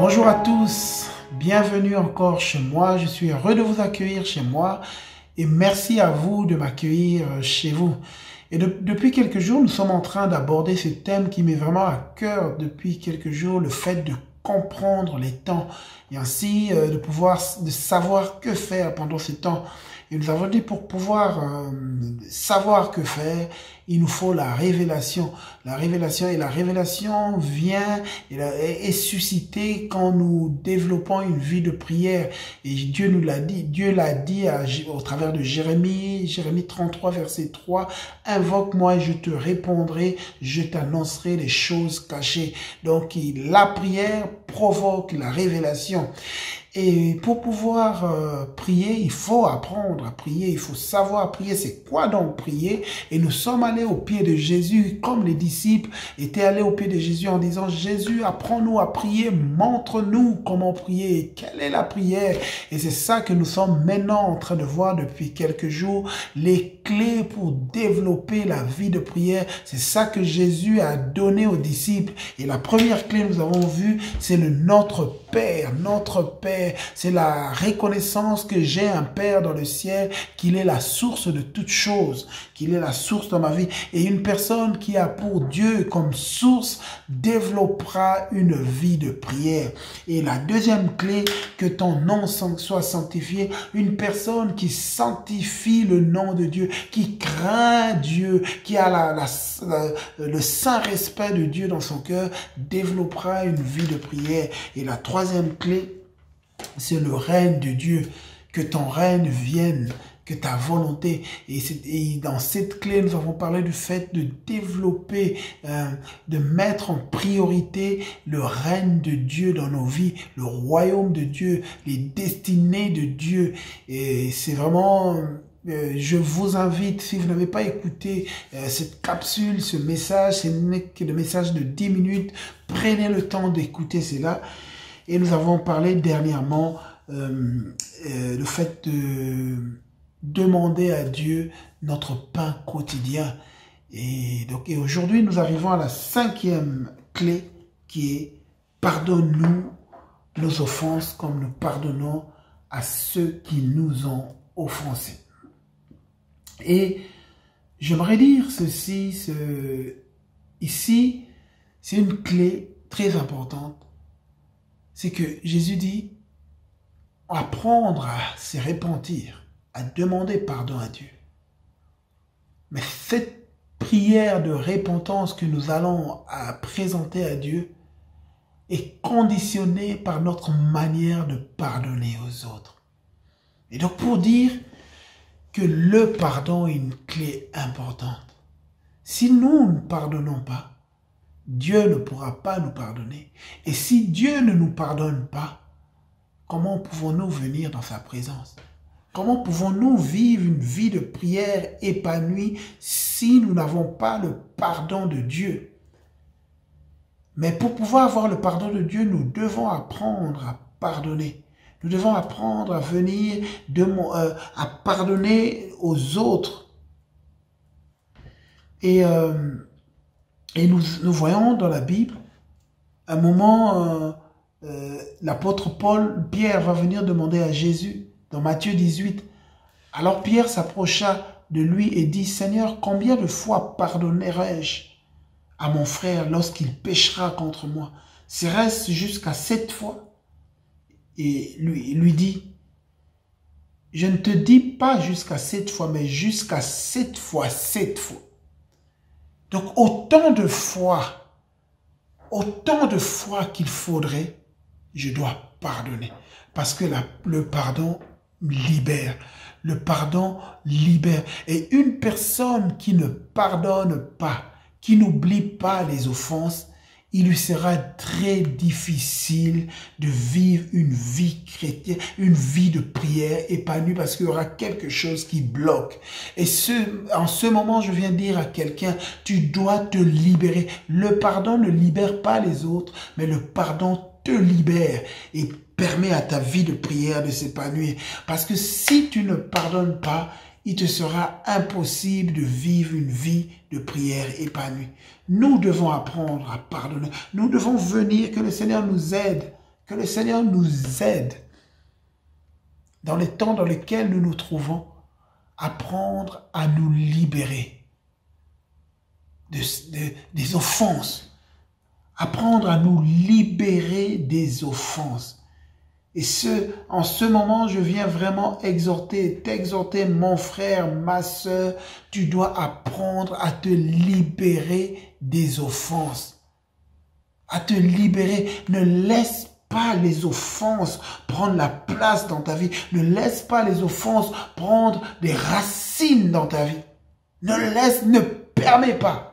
Bonjour à tous, bienvenue encore chez moi. Je suis heureux de vous accueillir chez moi et merci à vous de m'accueillir chez vous. Et depuis quelques jours, nous sommes en train d'aborder ce thème qui m'est vraiment à cœur depuis quelques jours, le fait de comprendre les temps et ainsi de savoir que faire pendant ces temps. Et nous avons dit pour pouvoir savoir que faire, il nous faut la révélation. La révélation vient et est suscitée quand nous développons une vie de prière. Et Dieu nous l'a dit, au travers de Jérémie 33, verset 3, « Invoque-moi et je te répondrai, je t'annoncerai les choses cachées. » Donc la prière provoque la révélation. Et pour pouvoir prier, il faut apprendre à prier, il faut savoir prier. C'est quoi donc prier? Et nous sommes allés au pied de Jésus, comme les disciples étaient allés au pied de Jésus en disant, Jésus, apprends-nous à prier, montre-nous comment prier, quelle est la prière? Et c'est ça que nous sommes maintenant en train de voir depuis quelques jours, les clés pour développer la vie de prière. C'est ça que Jésus a donné aux disciples. Et la première clé, nous avons vu, c'est le Notre Père, notre Père. C'est la reconnaissance que j'ai un Père dans le ciel, qu'il est la source de toutes choses, qu'il est la source dans ma vie. Et une personne qui a pour Dieu comme source développera une vie de prière. Et la deuxième clé, que ton nom soit sanctifié, une personne qui sanctifie le nom de Dieu, qui craint Dieu, qui a le saint respect de Dieu dans son cœur, développera une vie de prière. Et la troisième clé, c'est le règne de Dieu, que ton règne vienne, que ta volonté. Et dans cette clé, nous avons parlé du fait de développer, de mettre en priorité le règne de Dieu dans nos vies, le royaume de Dieu, les destinées de Dieu. Et c'est vraiment... je vous invite, si vous n'avez pas écouté cette capsule, ce message, c'est le message de 10 minutes, prenez le temps d'écouter cela. Et nous avons parlé dernièrement le fait de demander à Dieu notre pain quotidien. Et aujourd'hui, nous arrivons à la cinquième clé qui est « Pardonne-nous nos offenses comme nous pardonnons à ceux qui nous ont offensés. » Et j'aimerais dire ceci, ici, c'est une clé très importante. C'est que Jésus dit, apprendre à se repentir, à demander pardon à Dieu. Mais cette prière de repentance que nous allons présenter à Dieu est conditionnée par notre manière de pardonner aux autres. Et donc pour dire que le pardon est une clé importante. Si nous ne pardonnons pas, Dieu ne pourra pas nous pardonner. Et si Dieu ne nous pardonne pas, comment pouvons-nous venir dans sa présence? Comment pouvons-nous vivre une vie de prière épanouie si nous n'avons pas le pardon de Dieu? Mais pour pouvoir avoir le pardon de Dieu, nous devons apprendre à pardonner. Nous devons apprendre à venir, à pardonner aux autres. Et nous voyons dans la Bible, un moment, l'apôtre Pierre va venir demander à Jésus, dans Matthieu 18. Alors Pierre s'approcha de lui et dit, « Seigneur, combien de fois pardonnerai-je à mon frère lorsqu'il péchera contre moi? Serait-ce jusqu'à 7 fois ?» Et lui dit, « Je ne te dis pas jusqu'à 7 fois, mais jusqu'à 7 fois 7 fois. » Donc autant de fois qu'il faudrait, je dois pardonner. Parce que le pardon libère. Le pardon libère. Et une personne qui ne pardonne pas, qui n'oublie pas les offenses, il lui sera très difficile de vivre une vie chrétienne, une vie de prière épanouie parce qu'il y aura quelque chose qui bloque. Et en ce moment, je viens dire à quelqu'un, tu dois te libérer. Le pardon ne libère pas les autres, mais le pardon te libère et permet à ta vie de prière de s'épanouir. Parce que si tu ne pardonnes pas, il te sera impossible de vivre une vie de prière épanouie. Nous devons apprendre à pardonner. Nous devons venir, que le Seigneur nous aide, Que le Seigneur nous aide dans les temps dans lesquels nous nous trouvons, apprendre à nous libérer des offenses. Apprendre à nous libérer des offenses. Et en ce moment, je viens vraiment t'exhorter, mon frère, ma soeur, tu dois apprendre à te libérer des offenses. À te libérer. Ne laisse pas les offenses prendre la place dans ta vie. Ne laisse pas les offenses prendre des racines dans ta vie. Ne permets pas.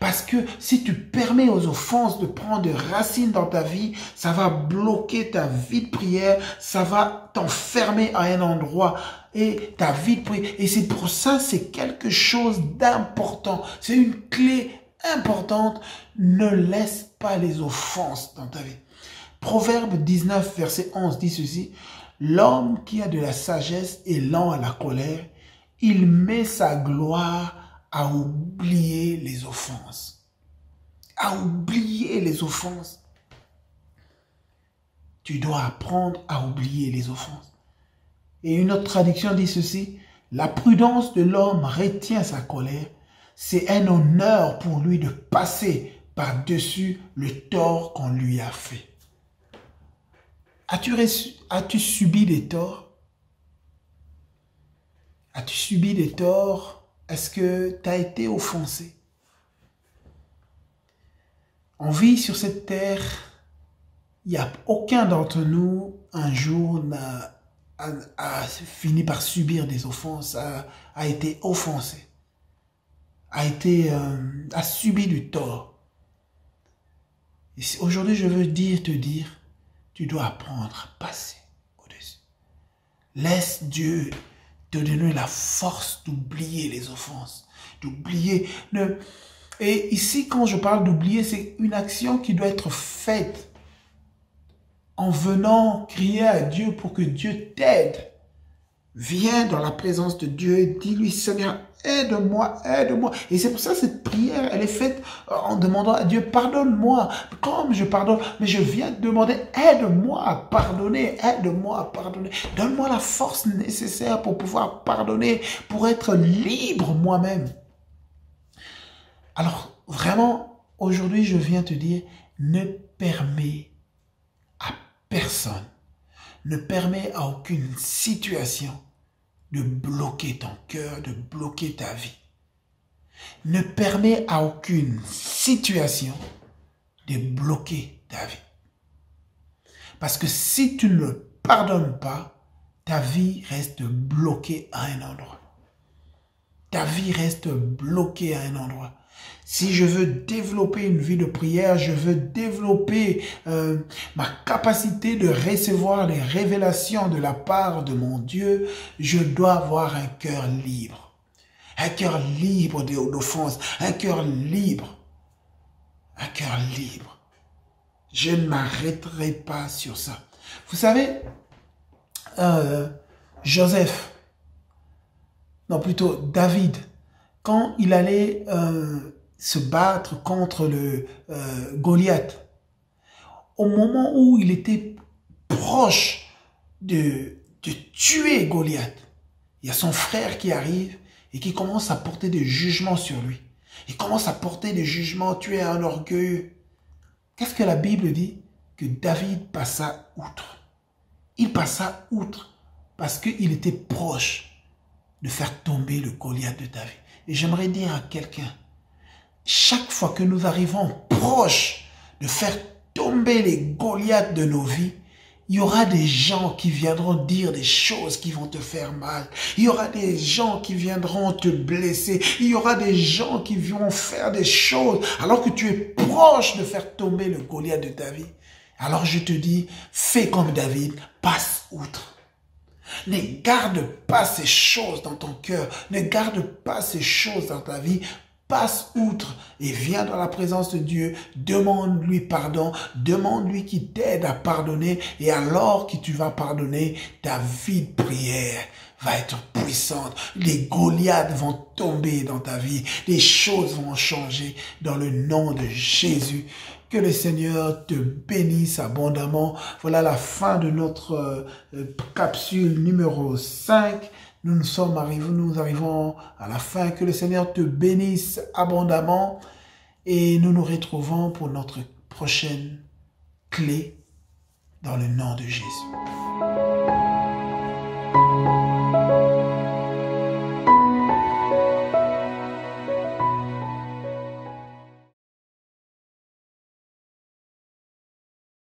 Parce que si tu permets aux offenses de prendre des racines dans ta vie, ça va bloquer ta vie de prière, ça va t'enfermer à un endroit et ta vie de prière. Et c'est pour ça, c'est quelque chose d'important. C'est une clé importante. Ne laisse pas les offenses dans ta vie. Proverbe 19, verset 11 dit ceci. L'homme qui a de la sagesse est lent à la colère. Il met sa gloire à oublier les offenses. À oublier les offenses. Tu dois apprendre à oublier les offenses. Et une autre traduction dit ceci. La prudence de l'homme retient sa colère. C'est un honneur pour lui de passer par-dessus le tort qu'on lui a fait. As-tu subi des torts? As-tu subi des torts? Est-ce que tu as été offensé? On vit sur cette terre, il n'y a aucun d'entre nous, un jour, a fini par subir des offenses, a été offensé, a subi du tort. Et aujourd'hui, je veux te dire, tu dois apprendre à passer au-dessus. Laisse Dieu te donner la force d'oublier les offenses, d'oublier. Et ici, quand je parle d'oublier, c'est une action qui doit être faite en venant crier à Dieu pour que Dieu t'aide. Viens dans la présence de Dieu et dis-lui, Seigneur, aide-moi, aide-moi. Et c'est pour ça que cette prière, elle est faite en demandant à Dieu, pardonne-moi, comme je pardonne. Mais je viens te demander, aide-moi à pardonner, aide-moi à pardonner. Donne-moi la force nécessaire pour pouvoir pardonner, pour être libre moi-même. Alors, vraiment, aujourd'hui, je viens te dire, ne permets à personne, ne permets à aucune situation de bloquer ton cœur, de bloquer ta vie. Ne permets à aucune situation de bloquer ta vie. Parce que si tu ne le pardonnes pas, ta vie reste bloquée à un endroit. Ta vie reste bloquée à un endroit. Si je veux développer une vie de prière, je veux développer ma capacité de recevoir les révélations de la part de mon Dieu, je dois avoir un cœur libre. Un cœur libre d'offense, un cœur libre. Un cœur libre. Je ne m'arrêterai pas sur ça. Vous savez, Joseph, non plutôt David, quand il allait se battre contre le Goliath, au moment où il était proche de tuer Goliath, il y a son frère qui arrive et qui commence à porter des jugements sur lui. Il commence à porter des jugements, tu es un orgueilleux. Qu'est-ce que la Bible dit? Que David passa outre. Il passa outre parce qu'il était proche de faire tomber le Goliath de David. Et j'aimerais dire à quelqu'un, chaque fois que nous arrivons proche de faire tomber les Goliaths de nos vies, il y aura des gens qui viendront dire des choses qui vont te faire mal. Il y aura des gens qui viendront te blesser. Il y aura des gens qui vont faire des choses alors que tu es proche de faire tomber le Goliath de ta vie. Alors je te dis, fais comme David, passe outre. Ne garde pas ces choses dans ton cœur. Ne garde pas ces choses dans ta vie. Passe outre et viens dans la présence de Dieu. Demande-lui pardon. Demande-lui qu'il t'aide à pardonner. Et alors que tu vas pardonner, ta vie de prière va être puissante. Les Goliaths vont tomber dans ta vie. Les choses vont changer dans le nom de Jésus. Que le Seigneur te bénisse abondamment. Voilà la fin de notre capsule numéro 5. Nous arrivons à la fin. Que le Seigneur te bénisse abondamment. Et nous nous retrouvons pour notre prochaine clé dans le nom de Jésus.